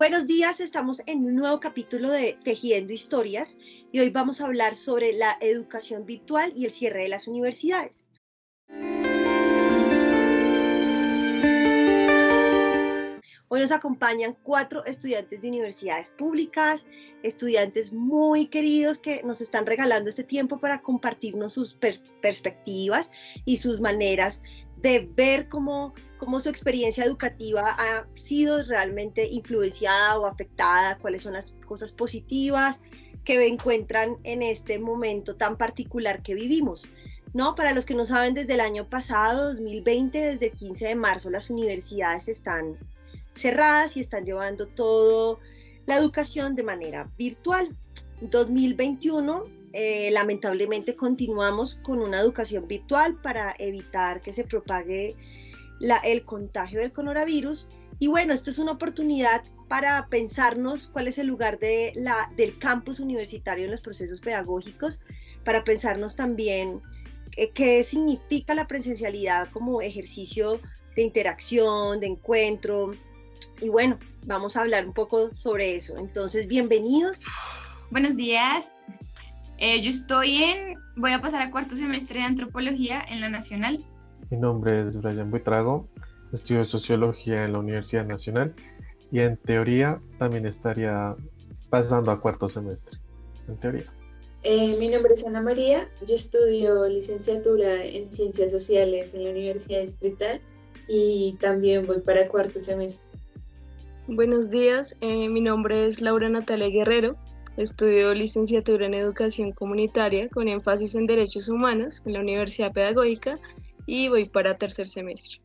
Buenos días, estamos en un nuevo capítulo de Tejiendo Historias y hoy vamos a hablar sobre la educación virtual y el cierre de las universidades. Hoy nos acompañan 4 estudiantes de universidades públicas, estudiantes muy queridos que nos están regalando este tiempo para compartirnos sus perspectivas y sus maneras de ver cómo su experiencia educativa ha sido realmente influenciada o afectada, cuáles son las cosas positivas que encuentran en este momento tan particular que vivimos, ¿no? Para los que no saben, desde el año pasado, 2020, desde el 15 de marzo, las universidades están cerradas y están llevando toda la educación de manera virtual. 2021, lamentablemente continuamos con una educación virtual para evitar que se propague el contagio del coronavirus. Y bueno, esto es una oportunidad para pensarnos cuál es el lugar del campus universitario en los procesos pedagógicos, para pensarnos también qué significa la presencialidad como ejercicio de interacción, de encuentro. Y bueno, vamos a hablar un poco sobre eso. Entonces, bienvenidos. Buenos días. Voy a pasar a cuarto semestre de Antropología en la Nacional. Mi nombre es Brian Buitrago, estudio Sociología en la Universidad Nacional y en teoría también estaría pasando a cuarto semestre, en teoría. Mi nombre es Ana María, yo estudio licenciatura en Ciencias Sociales en la Universidad Distrital y también voy para cuarto semestre. Buenos días, mi nombre es Laura Natalia Guerrero, estudio licenciatura en Educación Comunitaria con énfasis en Derechos Humanos en la Universidad Pedagógica y voy para tercer semestre.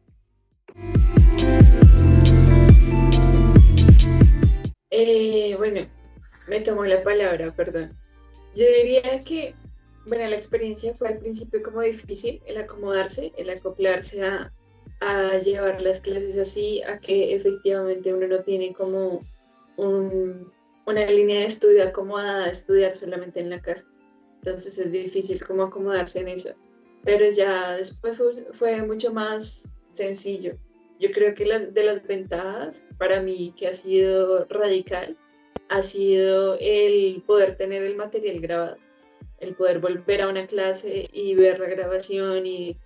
Bueno, me tomó la palabra, perdón. Yo diría que, bueno, la experiencia fue al principio como difícil, el acomodarse, el acoplarse a llevar las clases así, a que efectivamente uno no tiene como una línea de estudio acomodada a estudiar solamente en la casa. Entonces es difícil como acomodarse en eso. Pero ya después fue mucho más sencillo. Yo creo que de las ventajas para mí que ha sido radical ha sido el poder tener el material grabado, el poder volver a una clase y ver la grabación y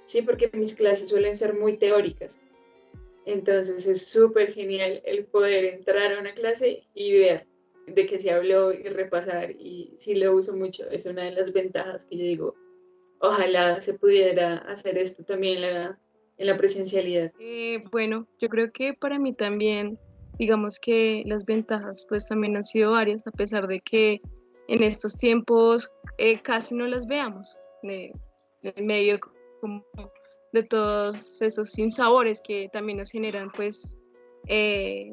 sí, porque mis clases suelen ser muy teóricas. Entonces es súper genial el poder entrar a una clase y ver de qué se habló y repasar, y sí lo uso mucho. Es una de las ventajas que yo digo, ojalá se pudiera hacer esto también en la presencialidad. Bueno, yo creo que para mí también, digamos que las ventajas pues también han sido varias, a pesar de que en estos tiempos casi no las veamos, en medio como de todos esos sinsabores que también nos generan pues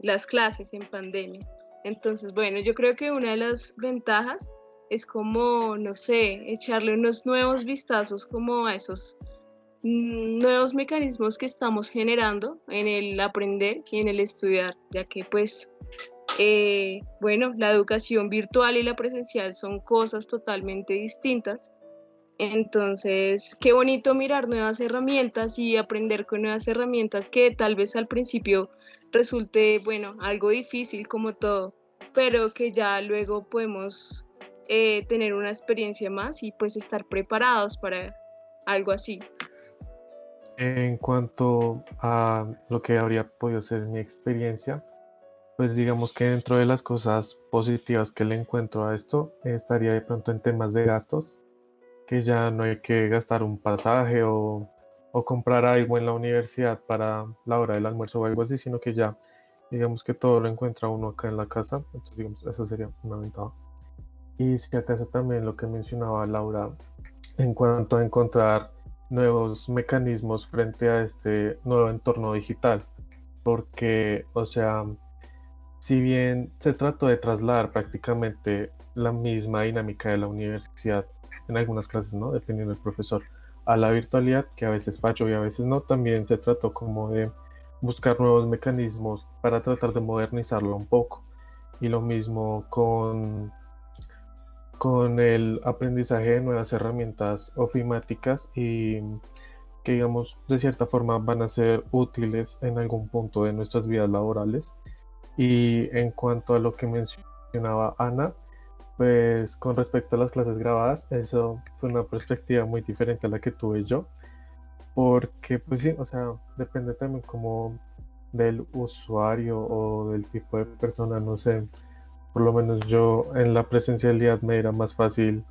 las clases en pandemia. Entonces, bueno, yo creo que una de las ventajas es como, no sé, echarle unos nuevos vistazos como a esos nuevos mecanismos que estamos generando en el aprender y en el estudiar, ya que pues, bueno, la educación virtual y la presencial son cosas totalmente distintas. Entonces, qué bonito mirar nuevas herramientas y aprender con nuevas herramientas que tal vez al principio resulte, bueno, algo difícil como todo, pero que ya luego podemos tener una experiencia más y pues estar preparados para algo así. En cuanto a lo que habría podido ser mi experiencia, pues digamos que dentro de las cosas positivas que le encuentro a esto, estaría de pronto en temas de gastos, que ya no hay que gastar un pasaje o comprar algo en la universidad para la hora del almuerzo o algo así, sino que ya digamos que todo lo encuentra uno acá en la casa. Entonces digamos, esa sería una ventaja. Y si acaso también lo que mencionaba Laura en cuanto a encontrar nuevos mecanismos frente a este nuevo entorno digital, porque, o sea, si bien se trató de trasladar prácticamente la misma dinámica de la universidad en algunas clases, ¿no? Dependiendo del profesor, a la virtualidad, que a veces falló y a veces no, también se trató como de buscar nuevos mecanismos para tratar de modernizarlo un poco. Y lo mismo con el aprendizaje de nuevas herramientas ofimáticas y que digamos de cierta forma van a ser útiles en algún punto de nuestras vidas laborales Y en cuanto a lo que mencionaba Ana, pues con respecto a las clases grabadas, eso fue una perspectiva muy diferente a la que tuve yo, porque pues sí, o sea, depende también como del usuario o del tipo de persona, no sé, por lo menos yo en la presencialidad me era más fácil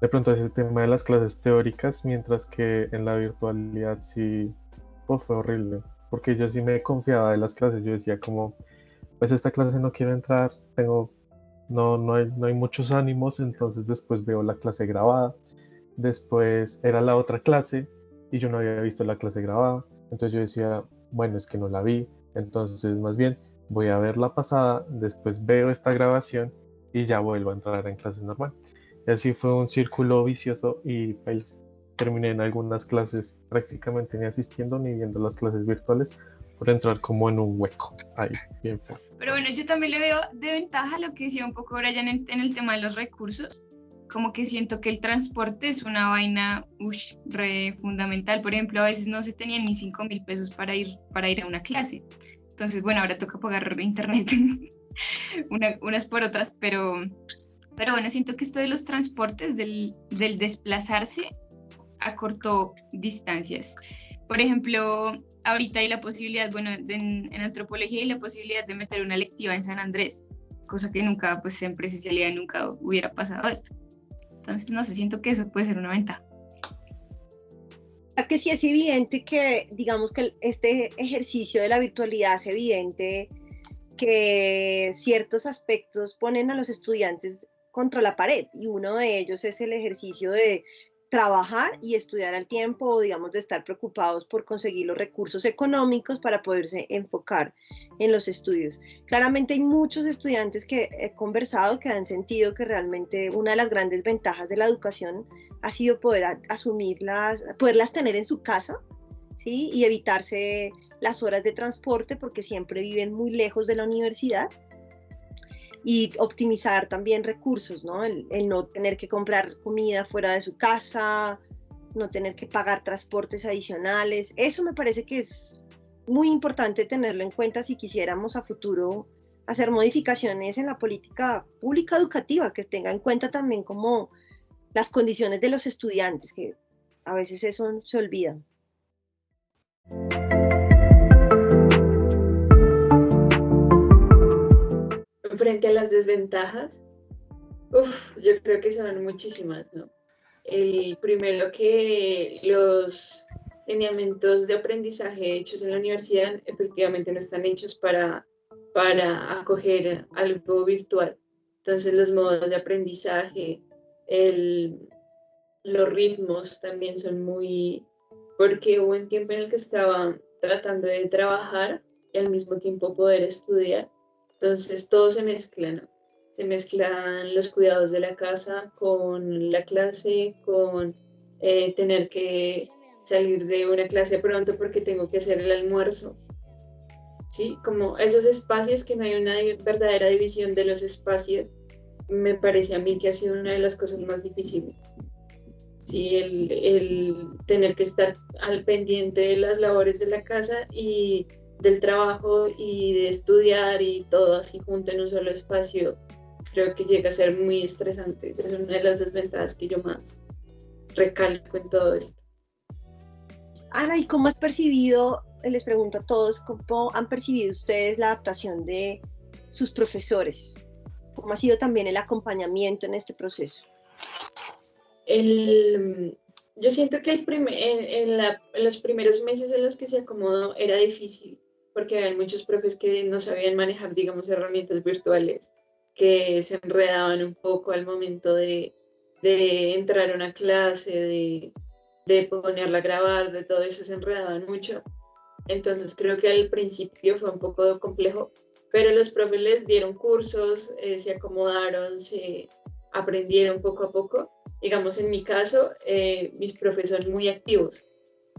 de pronto ese tema de las clases teóricas, mientras que en la virtualidad sí, pues fue horrible, porque yo sí me confiaba de las clases, yo decía como, pues esta clase no quiero entrar, no hay muchos ánimos, entonces después veo la clase grabada, después era la otra clase y yo no había visto la clase grabada, entonces yo decía, bueno, es que no la vi, entonces más bien voy a ver la pasada, después veo esta grabación y ya vuelvo a entrar en clases normal. Y así fue un círculo vicioso y pues, terminé en algunas clases prácticamente ni asistiendo ni viendo las clases virtuales por entrar como en un hueco ahí, bien feo. Pero bueno, yo también le veo de ventaja lo que decía un poco Brian en el tema de los recursos. Como que siento que el transporte es una vaina re fundamental. Por ejemplo, a veces no se tenían ni 5.000 pesos para ir a una clase. Entonces, bueno, ahora toca pagar internet unas por otras, pero bueno, siento que esto de los transportes, del desplazarse, acortó distancias. Por ejemplo, ahorita hay la posibilidad, bueno, en antropología hay la posibilidad de meter una electiva en San Andrés, cosa que nunca, pues en presencialidad nunca hubiera pasado esto. Entonces, no sé, siento que eso puede ser una ventaja. Que sí es evidente que, digamos que este ejercicio de la virtualidad es evidente que ciertos aspectos ponen a los estudiantes contra la pared, y uno de ellos es el ejercicio de trabajar y estudiar al tiempo, o digamos de estar preocupados por conseguir los recursos económicos para poderse enfocar en los estudios. Claramente hay muchos estudiantes que he conversado que han sentido que realmente una de las grandes ventajas de la educación ha sido poder asumirlas, poderlas tener en su casa, ¿sí? Y evitarse las horas de transporte porque siempre viven muy lejos de la universidad, y optimizar también recursos, ¿no? El no tener que comprar comida fuera de su casa, no tener que pagar transportes adicionales. Eso me parece que es muy importante tenerlo en cuenta si quisiéramos a futuro hacer modificaciones en la política pública educativa, que tenga en cuenta también como las condiciones de los estudiantes, que a veces eso se olvida. Frente a las desventajas, yo creo que son muchísimas, ¿no? El primero, que los lineamientos de aprendizaje hechos en la universidad efectivamente no están hechos para acoger algo virtual. Entonces los modos de aprendizaje, los ritmos también son muy... Porque hubo un tiempo en el que estaba tratando de trabajar y al mismo tiempo poder estudiar. Entonces todo se mezcla, ¿no? Se mezclan los cuidados de la casa con la clase, con tener que salir de una clase pronto porque tengo que hacer el almuerzo. ¿Sí? Como esos espacios, que no hay una verdadera división de los espacios, me parece a mí que ha sido una de las cosas más difíciles. Sí, el tener que estar al pendiente de las labores de la casa y del trabajo y de estudiar y todo así junto en un solo espacio, creo que llega a ser muy estresante. Esa es una de las desventajas que yo más recalco en todo esto. Ana, ¿y cómo has percibido, les pregunto a todos, cómo han percibido ustedes la adaptación de sus profesores? ¿Cómo ha sido también el acompañamiento en este proceso? Yo siento que en los primeros meses en los que se acomodó era difícil, porque había muchos profes que no sabían manejar, digamos, herramientas virtuales, que se enredaban un poco al momento de entrar a una clase, de ponerla a grabar, de todo eso se enredaban mucho. Entonces creo que al principio fue un poco complejo, pero los profes les dieron cursos, se acomodaron, se aprendieron poco a poco. Digamos, en mi caso, mis profes son muy activos.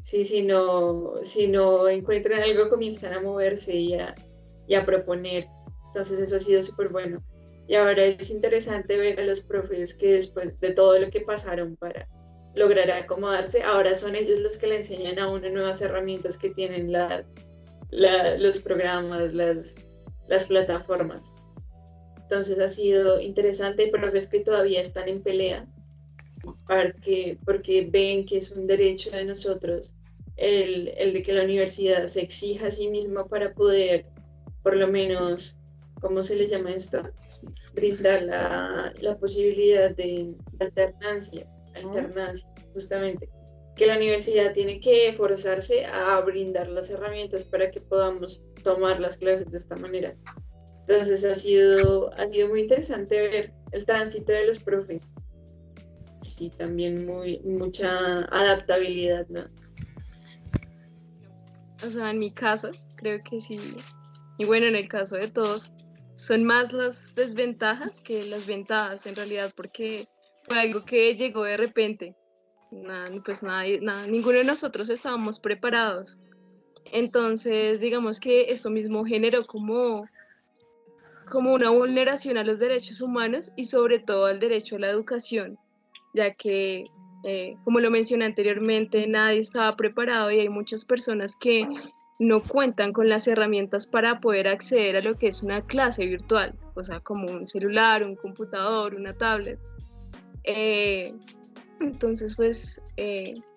Sí, si no encuentran algo, comienzan a moverse y a proponer. Entonces eso ha sido súper bueno. Y ahora es interesante ver a los profes que después de todo lo que pasaron para lograr acomodarse, ahora son ellos los que le enseñan a uno nuevas herramientas que tienen los programas, las las plataformas. Entonces ha sido interesante. Hay profes que todavía están en pelea porque ven que es un derecho de nosotros el de que la universidad se exija a sí misma para poder, por lo menos, ¿cómo se le llama esto? Brindar la posibilidad de alternancia, justamente. Que la universidad tiene que forzarse a brindar las herramientas para que podamos tomar las clases de esta manera. Entonces ha sido muy interesante ver el tránsito de los profes. Sí, también mucha adaptabilidad, ¿no? O sea, en mi caso, creo que sí. Y bueno, en el caso de todos, son más las desventajas que las ventajas en realidad, porque fue algo que llegó de repente. Pues nada, ninguno de nosotros estábamos preparados. Entonces, digamos que esto mismo generó como una vulneración a los derechos humanos y sobre todo al derecho a la educación, ya que, como lo mencioné anteriormente, nadie estaba preparado y hay muchas personas que no cuentan con las herramientas para poder acceder a lo que es una clase virtual, o sea, como un celular, un computador, una tablet. Entonces, pues,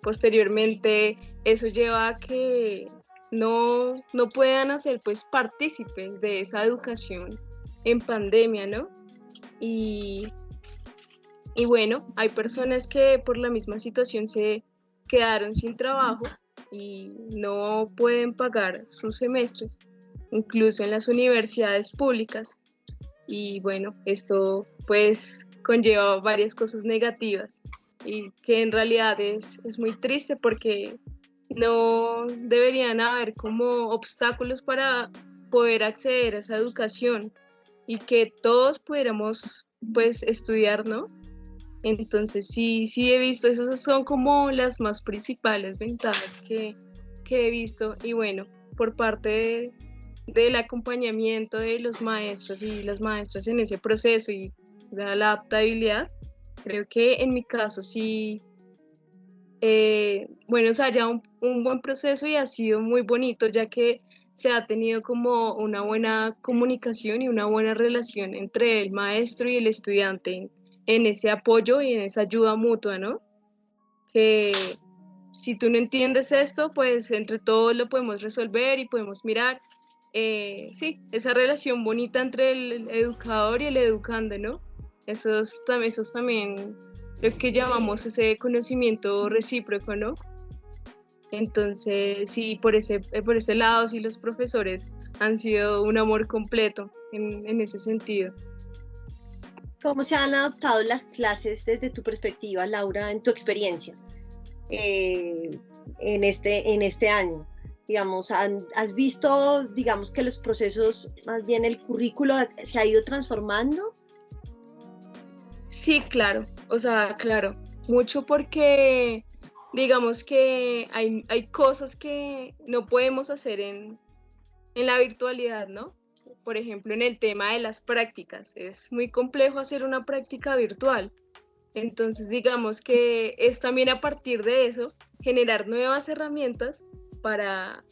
posteriormente eso lleva a que no puedan hacer, pues, partícipes de esa educación en pandemia, ¿no? Y, y bueno, hay personas que por la misma situación se quedaron sin trabajo y no pueden pagar sus semestres, incluso en las universidades públicas. Y bueno, esto pues conlleva varias cosas negativas y que en realidad es muy triste porque no deberían haber como obstáculos para poder acceder a esa educación y que todos pudiéramos pues estudiar, ¿no? Entonces sí he visto, esas son como las más principales ventajas que he visto y bueno, por parte del acompañamiento de los maestros y las maestras en ese proceso y de la adaptabilidad, creo que en mi caso sí, bueno, o sea, ya un buen proceso y ha sido muy bonito ya que se ha tenido como una buena comunicación y una buena relación entre el maestro y el estudiante en ese apoyo y en esa ayuda mutua, ¿no? Que si tú no entiendes esto, pues entre todos lo podemos resolver y podemos mirar. Sí, esa relación bonita entre el educador y el educande, ¿no? Eso es también lo que llamamos ese conocimiento recíproco, ¿no? Entonces, sí, por ese lado, sí, los profesores han sido un amor completo en ese sentido. ¿Cómo se han adaptado las clases desde tu perspectiva, Laura, en tu experiencia en este año? Digamos, ¿has visto, digamos, que los procesos, más bien el currículo se ha ido transformando? Sí, claro, o sea, claro, mucho porque digamos que hay cosas que no podemos hacer en la virtualidad, ¿no? Por ejemplo, en el tema de las prácticas, es muy complejo hacer una práctica virtual. Entonces, digamos que es también a partir de eso generar nuevas herramientas para,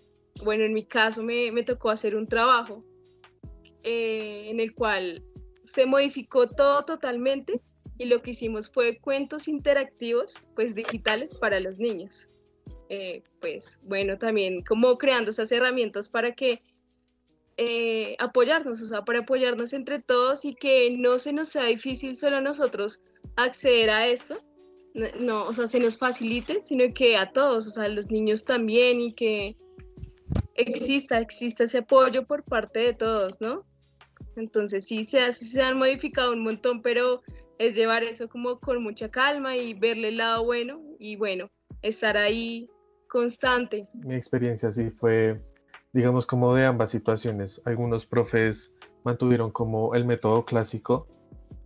bueno, en mi caso me tocó hacer un trabajo en el cual se modificó todo totalmente y lo que hicimos fue cuentos interactivos, pues digitales para los niños. Pues bueno, también como creando esas herramientas para que apoyarnos, o sea, para apoyarnos entre todos y que no se nos sea difícil solo a nosotros acceder a esto, no, o sea, se nos facilite, sino que a todos, o sea, a los niños también y que exista ese apoyo por parte de todos, ¿no? Entonces sí se han modificado un montón, pero es llevar eso como con mucha calma y verle el lado bueno y bueno, estar ahí constante. Mi experiencia sí fue, digamos, como de ambas situaciones. Algunos profes mantuvieron como el método clásico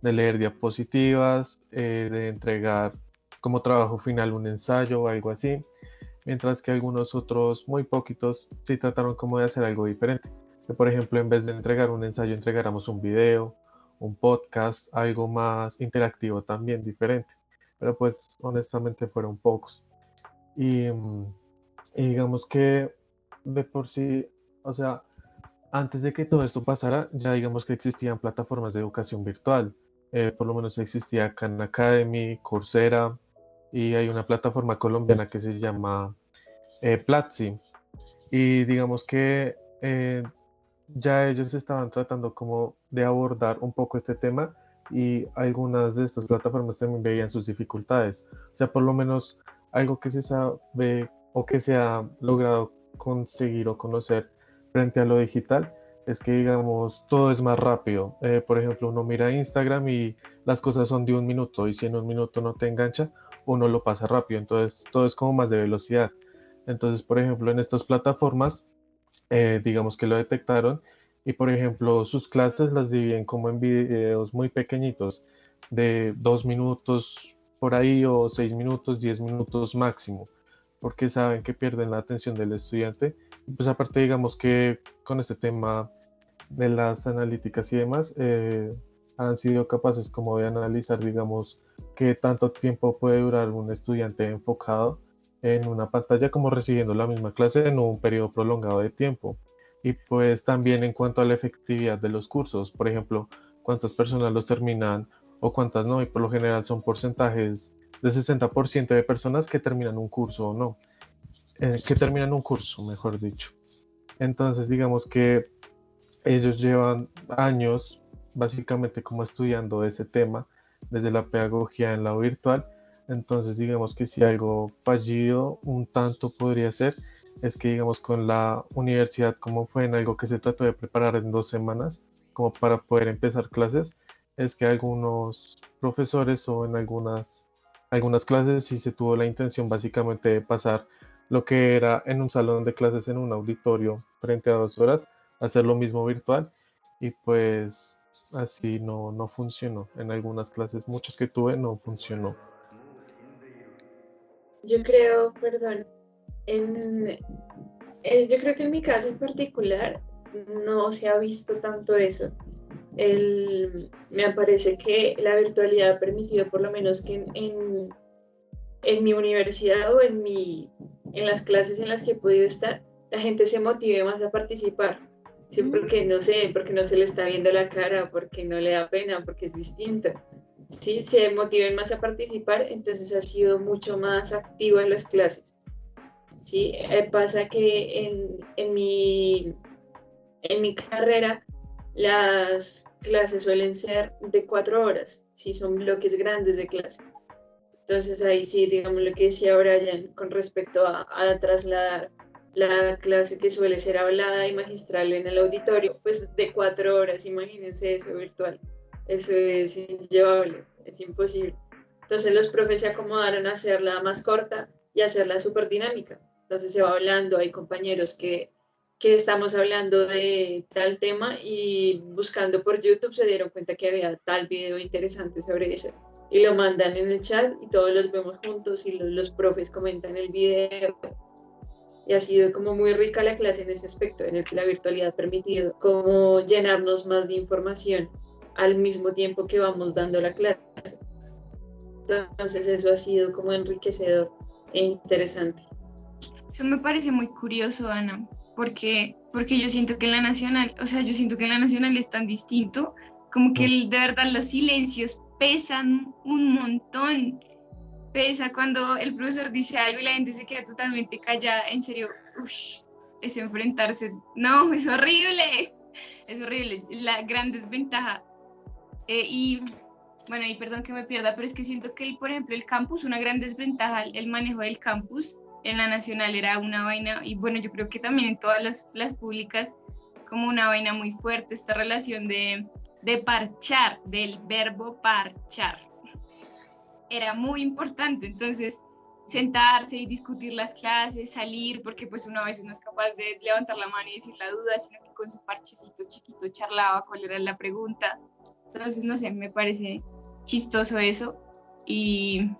de leer diapositivas, de entregar como trabajo final un ensayo o algo así, mientras que algunos otros, muy poquitos, sí trataron como de hacer algo diferente. Que por ejemplo, en vez de entregar un ensayo, entregáramos un video, un podcast, algo más interactivo también, diferente. Pero pues honestamente fueron pocos. Y, y digamos que de por sí, o sea, Antes de que todo esto pasara, ya digamos que existían plataformas de educación virtual. Por lo menos existía Khan Academy, Coursera, y hay una plataforma colombiana que se llama Platzi. Y digamos que ya ellos estaban tratando como de abordar un poco este tema y algunas de estas plataformas también veían sus dificultades. O sea, por lo menos algo que se sabe o que se ha logrado conseguir o conocer frente a lo digital es que, digamos, todo es más rápido. Por ejemplo, uno mira Instagram y las cosas son de un minuto y si en un minuto no te engancha, uno lo pasa rápido. Entonces, todo es como más de velocidad. Entonces, por ejemplo, en estas plataformas digamos que lo detectaron y por ejemplo sus clases las dividen como en videos muy pequeñitos de 2 minutos por ahí o 6 minutos, 10 minutos máximo, porque saben que pierden la atención del estudiante. Y pues aparte digamos que con este tema de las analíticas y demás, han sido capaces como de analizar, digamos, qué tanto tiempo puede durar un estudiante enfocado en una pantalla como recibiendo la misma clase en un periodo prolongado de tiempo. Y pues también en cuanto a la efectividad de los cursos, por ejemplo, cuántas personas los terminan o cuántas no, y por lo general son porcentajes de 60% de personas que terminan un curso o no, que terminan un curso, mejor dicho. Entonces, digamos que ellos llevan años básicamente como estudiando ese tema desde la pedagogía en la virtual. Entonces, digamos que si algo fallido un tanto podría ser, es que digamos con la universidad, como fue en algo que se trató de preparar en 2 semanas, como para poder empezar clases, es que algunos profesores o en algunas clases sí se tuvo la intención básicamente de pasar lo que era en un salón de clases en un auditorio frente a 2 horas, hacer lo mismo virtual y pues así no funcionó. En algunas clases, muchas que tuve, no funcionó. Yo creo, perdón, en, yo creo que en mi caso en particular no se ha visto tanto eso. Me parece que la virtualidad ha permitido, por lo menos que en mi universidad o en las clases en las que he podido estar, la gente se motive más a participar. Sí, porque no sé, porque no se le está viendo la cara, porque no le da pena, porque es distinto. Sí, se motiven más a participar, entonces ha sido mucho más activo en las clases. Sí, pasa que en mi carrera las clases suelen ser de 4 horas, sí, son bloques grandes de clase. Entonces ahí sí, digamos lo que decía Brian con respecto a trasladar la clase que suele ser hablada y magistral en el auditorio, pues de 4 horas, imagínense eso virtual. Eso es inllevable, es imposible. Entonces los profes se acomodaron a hacerla más corta y hacerla súper dinámica. Entonces se va hablando, hay compañeros que estamos hablando de tal tema y buscando por YouTube se dieron cuenta que había tal video interesante sobre eso y lo mandan en el chat y todos los vemos juntos y los profes comentan el video. Y ha sido como muy rica la clase en ese aspecto, en el que la virtualidad ha permitido como llenarnos más de información al mismo tiempo que vamos dando la clase. Entonces eso ha sido como enriquecedor e interesante. Eso me parece muy curioso, Ana, porque yo siento que en la nacional, o sea, yo siento que en la nacional es tan distinto, como que de verdad los silencios pesan un montón. Pesa cuando el profesor dice algo y la gente se queda totalmente callada. En serio, es enfrentarse. No, es horrible. Es horrible. La gran desventaja. Y bueno, y perdón que me pierda, pero es que siento que, por ejemplo, el campus, una gran desventaja, el manejo del campus en la nacional era una vaina, y bueno, yo creo que también en todas las públicas, como una vaina muy fuerte, esta relación de parchar, del verbo parchar. Era muy importante, entonces sentarse y discutir las clases, salir, porque pues uno a veces no es capaz de levantar la mano y decir la duda, sino que con su parchecito chiquito charlaba cuál era la pregunta. Entonces, no sé, me parece chistoso eso y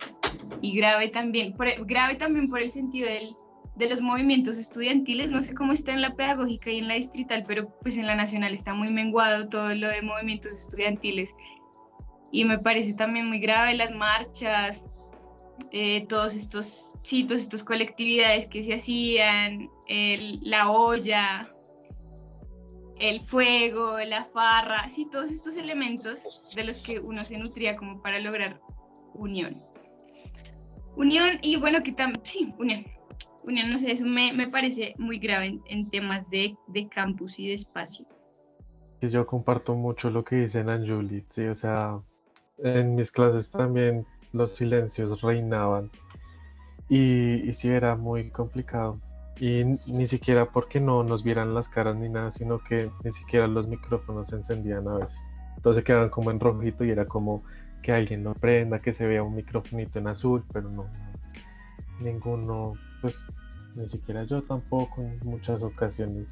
grave también por el sentido de los movimientos estudiantiles. No sé cómo está en la pedagógica y en la distrital, pero pues en la nacional está muy menguado todo lo de movimientos estudiantiles. Y me parece también muy grave las marchas, todos estos colectividades que se hacían, la olla, el fuego, la farra, sí, todos estos elementos de los que uno se nutría como para lograr unión. Unión y bueno, que también, sí, unión. Unión, no sé, eso me parece muy grave en temas de campus y de espacio. Que yo comparto mucho lo que dicen Anjuli, sí, o sea, en mis clases también los silencios reinaban y sí era muy complicado. Y ni siquiera porque no nos vieran las caras ni nada, sino que ni siquiera los micrófonos se encendían a veces. Entonces quedaban como en rojito y era como que alguien lo prenda, que se vea un microfonito en azul, pero no, ninguno, pues ni siquiera yo tampoco en muchas ocasiones.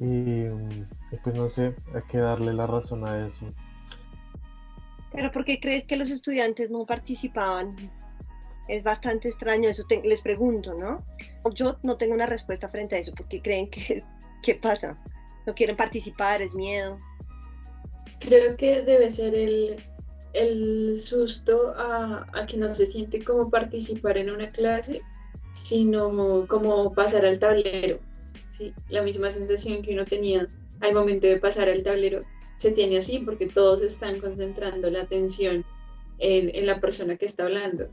Y pues no sé, hay que darle la razón a eso. Pero ¿por qué crees que los estudiantes no participaban? Es bastante extraño eso, les pregunto, ¿no? Yo no tengo una respuesta frente a eso, porque creen que, ¿qué pasa? ¿No quieren participar? ¿Es miedo? Creo que debe ser el susto a que no se siente como participar en una clase, sino como pasar al tablero. Sí, la misma sensación que uno tenía al momento de pasar al tablero se tiene así porque todos están concentrando la atención en la persona que está hablando.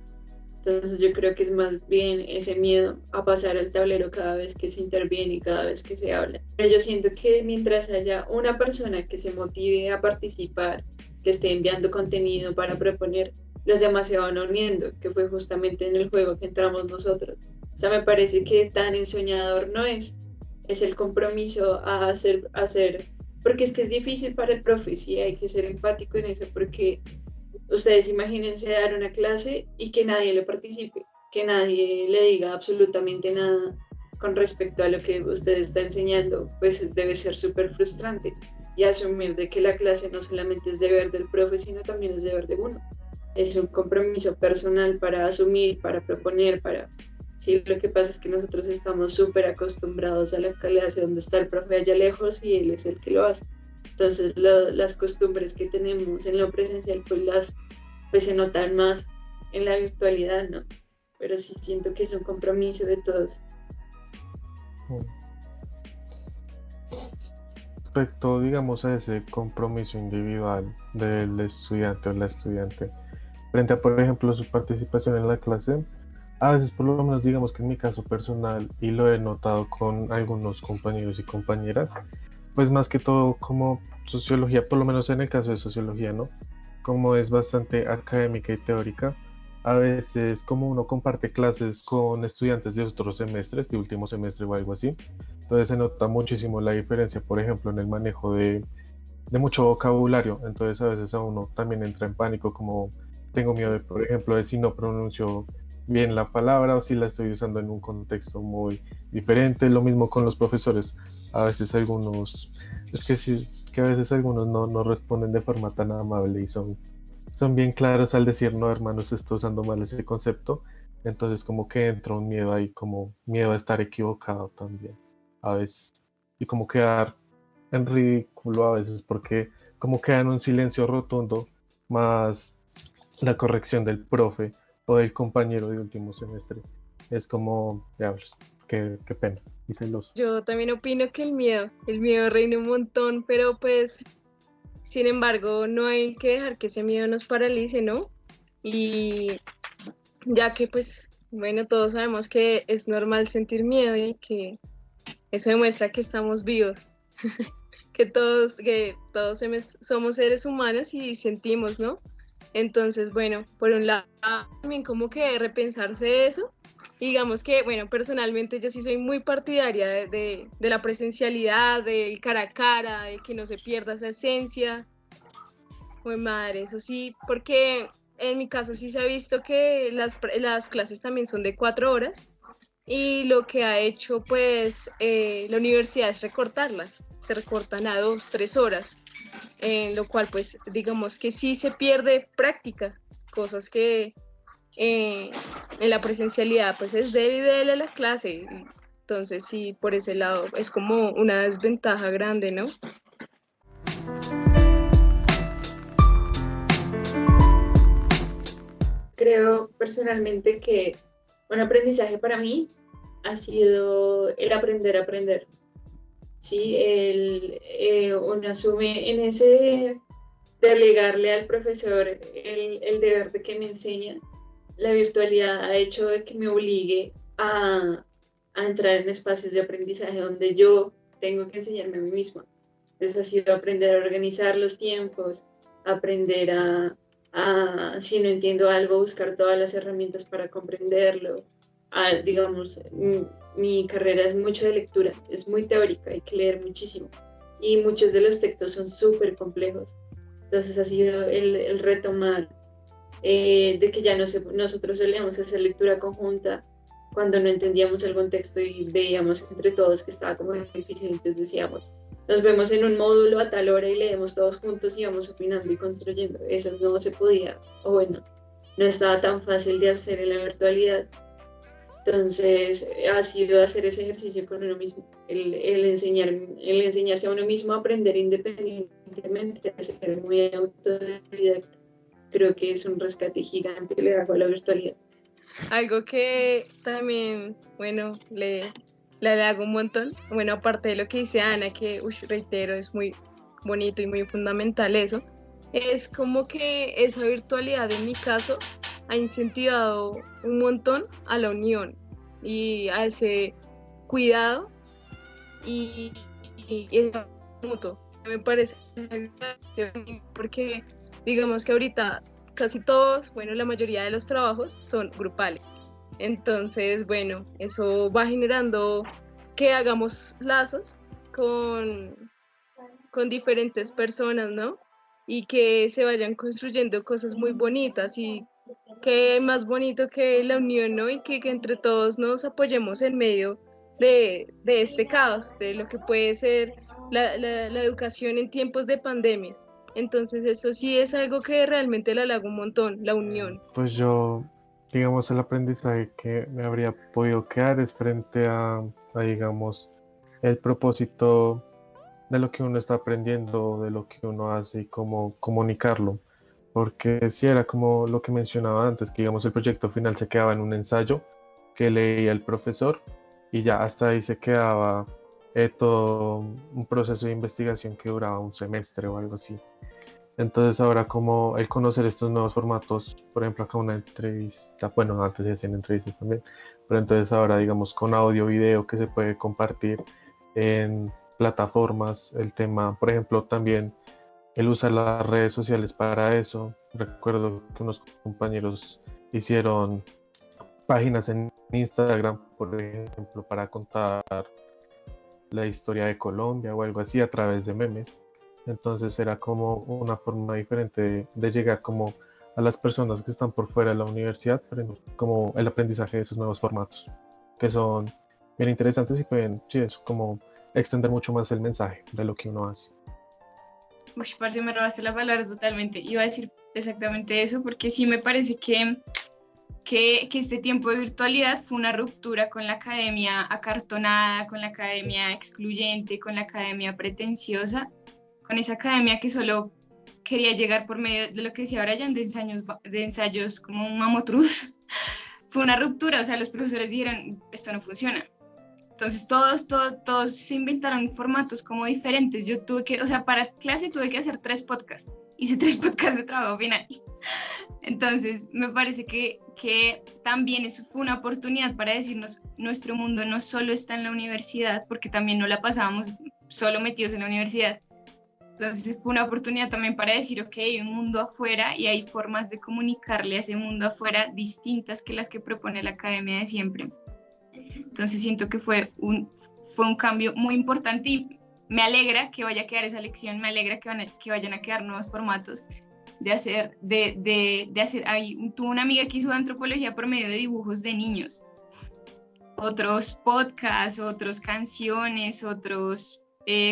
Entonces yo creo que es más bien ese miedo a pasar al tablero cada vez que se interviene y cada vez que se habla. Pero yo siento que mientras haya una persona que se motive a participar, que esté enviando contenido para proponer, los demás se van uniendo, que fue justamente en el juego que entramos nosotros. O sea, me parece que tan ensoñador no es el compromiso a hacer, porque es que es difícil para el profe, sí, hay que ser empático en eso, porque ustedes imagínense dar una clase y que nadie le participe, que nadie le diga absolutamente nada con respecto a lo que usted está enseñando, pues debe ser súper frustrante. Y asumir de que la clase no solamente es deber del profe, sino también es deber de uno. Es un compromiso personal para asumir, para proponer, para... Sí, lo que pasa es que nosotros estamos súper acostumbrados a la clase donde está el profe allá lejos y él es el que lo hace. Entonces las costumbres que tenemos en lo presencial pues se notan más en la virtualidad, ¿no? Pero sí siento que es un compromiso de todos. Respecto, digamos, a ese compromiso individual del estudiante o la estudiante frente a, por ejemplo, su participación en la clase, a veces, por lo menos, digamos que en mi caso personal, y lo he notado con algunos compañeros y compañeras, pues más que todo como sociología, por lo menos en el caso de sociología, ¿no? Como es bastante académica y teórica, a veces como uno comparte clases con estudiantes de otros semestres, de último semestre o algo así, entonces se nota muchísimo la diferencia, por ejemplo, en el manejo de mucho vocabulario, entonces a veces a uno también entra en pánico, como tengo miedo de, por ejemplo, de si no pronuncio bien la palabra o si la estoy usando en un contexto muy diferente. Lo mismo con los profesores, a veces algunos, es que sí, que a veces algunos no responden de forma tan amable y son bien claros al decir, no, hermano, se está usando mal ese concepto, entonces como que entra un miedo ahí, como miedo a estar equivocado también, a veces, y como quedar en ridículo a veces, porque como queda en un silencio rotundo, más la corrección del profe o del compañero de último semestre, es como, diablos, qué pena, y celoso. Yo también opino que el miedo reina un montón, pero pues, sin embargo, no hay que dejar que ese miedo nos paralice, ¿no? Y ya que pues, bueno, todos sabemos que es normal sentir miedo y que eso demuestra que estamos vivos, que todos somos seres humanos y sentimos, ¿no? Entonces, bueno, por un lado, también como que repensarse eso. Digamos que, bueno, personalmente yo sí soy muy partidaria de la presencialidad, del cara a cara, de que no se pierda esa esencia. Pues madre, eso sí, porque en mi caso sí se ha visto que las clases también son de 4 horas y lo que ha hecho pues la universidad es recortarlas, se recortan a 2, 3 horas, en lo cual pues digamos que sí se pierde práctica, cosas que en la presencialidad pues es de la clase, entonces sí, por ese lado es como una desventaja grande, ¿no? Creo personalmente que un aprendizaje para mí ha sido el aprender a aprender. ¿sí? Uno asume en ese delegarle al profesor el deber de que me enseña. La virtualidad ha hecho de que me obligue a entrar en espacios de aprendizaje donde yo tengo que enseñarme a mí misma. Entonces ha sido aprender a organizar los tiempos, aprender si no entiendo algo, buscar todas las herramientas para comprenderlo. Digamos, mi carrera es mucho de lectura, es muy teórica, hay que leer muchísimo. Y muchos de los textos son súper complejos. Entonces ha sido el retomar de que ya nosotros solíamos hacer lectura conjunta cuando no entendíamos algún texto y veíamos entre todos que estaba como difícil, entonces decíamos, nos vemos en un módulo a tal hora y leemos todos juntos y vamos opinando y construyendo. Eso no se podía, o bueno, no estaba tan fácil de hacer en la virtualidad. Entonces ha sido hacer ese ejercicio con uno mismo, el enseñarse a uno mismo a aprender independientemente, a ser muy autodidacta. Creo que es un rescate gigante que le hago a la virtualidad. Algo que también, bueno, le hago un montón, bueno, aparte de lo que dice Ana, que reitero, es muy bonito y muy fundamental eso, es como que esa virtualidad en mi caso ha incentivado un montón a la unión y a ese cuidado y es mutuo. Me parece porque digamos que ahorita casi todos, bueno, la mayoría de los trabajos son grupales. Entonces, bueno, eso va generando que hagamos lazos con diferentes personas, ¿no? Y que se vayan construyendo cosas muy bonitas y que más bonito que la unión, ¿no? Y que entre todos nos apoyemos en medio de este caos, de lo que puede ser la educación en tiempos de pandemia. Entonces eso sí es algo que realmente le halago un montón, la unión. Pues yo, digamos, el aprendizaje que me habría podido quedar es frente digamos, el propósito de lo que uno está aprendiendo, de lo que uno hace y cómo comunicarlo. Porque si era como lo que mencionaba antes, que digamos el proyecto final se quedaba en un ensayo que leía el profesor y ya hasta ahí se quedaba todo un proceso de investigación que duraba un semestre o algo así. Entonces ahora como el conocer estos nuevos formatos, por ejemplo acá una entrevista, bueno antes se hacían entrevistas también, pero entonces ahora digamos con audio, video que se puede compartir en plataformas, el tema, por ejemplo también el usar las redes sociales para eso. Recuerdo que unos compañeros hicieron páginas en Instagram, por ejemplo, para contar la historia de Colombia o algo así a través de memes. Entonces era como una forma diferente de llegar como a las personas que están por fuera de la universidad, como el aprendizaje de esos nuevos formatos, que son bien interesantes y pueden, sí, eso, como extender mucho más el mensaje de lo que uno hace. Uy, parce, me robaste la palabra totalmente. Iba a decir exactamente eso, porque sí me parece que este tiempo de virtualidad fue una ruptura con la academia acartonada, con la academia excluyente, con la academia pretenciosa, con esa academia que solo quería llegar por medio de lo que decía Brian, de ensayos como un mamotruz. Fue una ruptura, o sea, los profesores dijeron, esto no funciona. Entonces todos se inventaron formatos como diferentes. Yo tuve que, o sea, para clase tuve que hacer 3 podcasts. Hice 3 podcasts de trabajo final. Entonces me parece que también eso fue una oportunidad para decirnos, nuestro mundo no solo está en la universidad, porque también no la pasábamos solo metidos en la universidad. Entonces fue una oportunidad también para decir, ok, hay un mundo afuera y hay formas de comunicarle a ese mundo afuera distintas que las que propone la academia de siempre. Entonces siento que fue un cambio muy importante y me alegra que vaya a quedar esa lección, me alegra que vayan a quedar nuevos formatos de hacer, tuve una amiga que hizo antropología por medio de dibujos de niños, otros podcasts, otras canciones, otros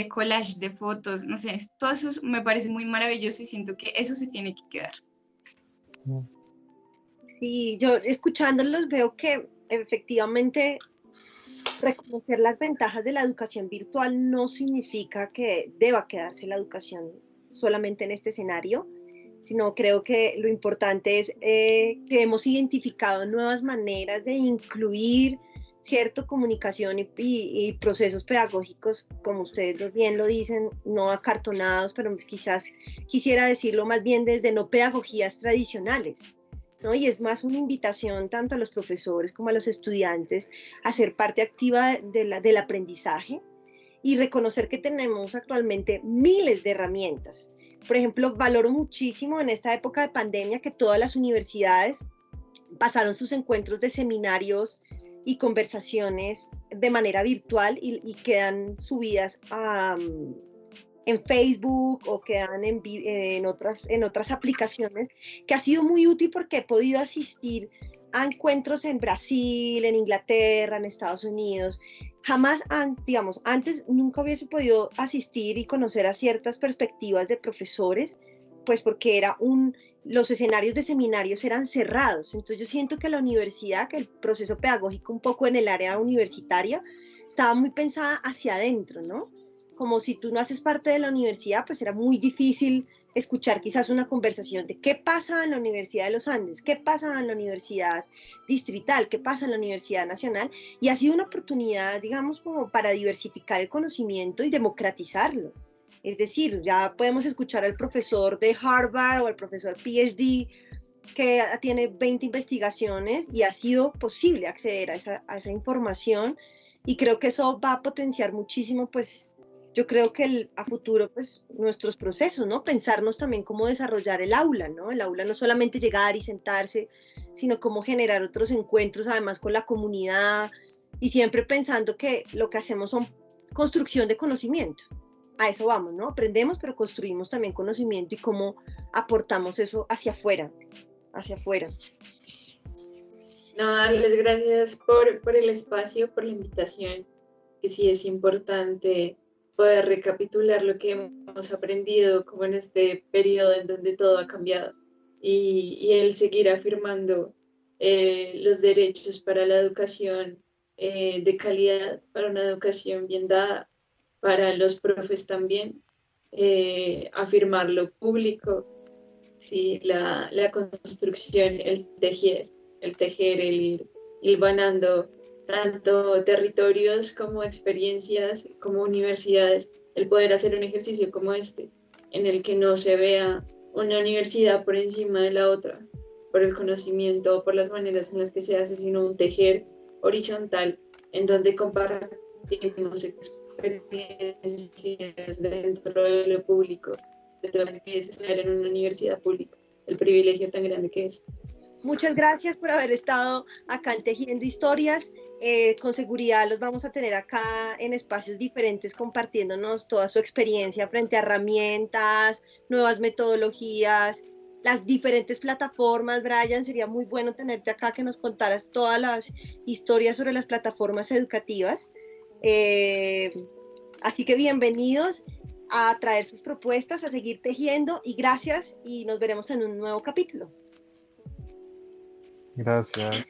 collage de fotos, no sé, todo eso me parece muy maravilloso y siento que eso se tiene que quedar. Sí, yo escuchándolos veo que efectivamente reconocer las ventajas de la educación virtual no significa que deba quedarse la educación solamente en este escenario, sino creo que lo importante es que hemos identificado nuevas maneras de incluir cierto, comunicación y procesos pedagógicos, como ustedes bien lo dicen, no acartonados, pero quizás quisiera decirlo más bien desde no pedagogías tradicionales, ¿no? Y es más una invitación tanto a los profesores como a los estudiantes a ser parte activa del aprendizaje y reconocer que tenemos actualmente miles de herramientas. Por ejemplo, valoro muchísimo en esta época de pandemia que todas las universidades pasaron sus encuentros de seminarios y conversaciones de manera virtual y quedan subidas en Facebook o quedan en otras aplicaciones, que ha sido muy útil porque he podido asistir a encuentros en Brasil, en Inglaterra, en Estados Unidos. Jamás, digamos, antes nunca hubiese podido asistir y conocer a ciertas perspectivas de profesores, pues porque los escenarios de seminarios eran cerrados. Entonces yo siento que la universidad, que el proceso pedagógico un poco en el área universitaria, estaba muy pensada hacia adentro, ¿no? Como si tú no haces parte de la universidad, pues era muy difícil escuchar quizás una conversación de qué pasa en la Universidad de los Andes, qué pasa en la Universidad Distrital, qué pasa en la Universidad Nacional, y ha sido una oportunidad, digamos, como para diversificar el conocimiento y democratizarlo. Es decir, ya podemos escuchar al profesor de Harvard o al profesor PhD que tiene 20 investigaciones y ha sido posible acceder a esa información, y creo que eso va a potenciar muchísimo, pues, yo creo que a futuro, pues, nuestros procesos, ¿no? Pensarnos también cómo desarrollar el aula, ¿no? El aula no solamente llegar y sentarse, sino cómo generar otros encuentros, además, con la comunidad, y siempre pensando que lo que hacemos son construcción de conocimiento. A eso vamos, ¿no? Aprendemos, pero construimos también conocimiento y cómo aportamos eso hacia afuera, hacia afuera. No, darles gracias por el espacio, por la invitación, que sí es importante poder recapitular lo que hemos aprendido como en este periodo en donde todo ha cambiado y el seguir afirmando los derechos para la educación de calidad, para una educación bien dada, para los profes también, afirmar lo público, sí, la construcción, el tejer, el ir hilvanando tanto territorios como experiencias, como universidades, el poder hacer un ejercicio como este, en el que no se vea una universidad por encima de la otra, por el conocimiento o por las maneras en las que se hace, sino un tejer horizontal, en donde compartimos experiencias dentro de lo público, de estudiar en una universidad pública, el privilegio tan grande que es. Muchas gracias por haber estado acá en Tejiendo Historias. Con seguridad los vamos a tener acá en espacios diferentes compartiéndonos toda su experiencia frente a herramientas, nuevas metodologías, las diferentes plataformas. Brian, sería muy bueno tenerte acá, que nos contaras todas las historias sobre las plataformas educativas. Así que bienvenidos a traer sus propuestas, a seguir tejiendo, y gracias, y nos veremos en un nuevo capítulo. Gracias.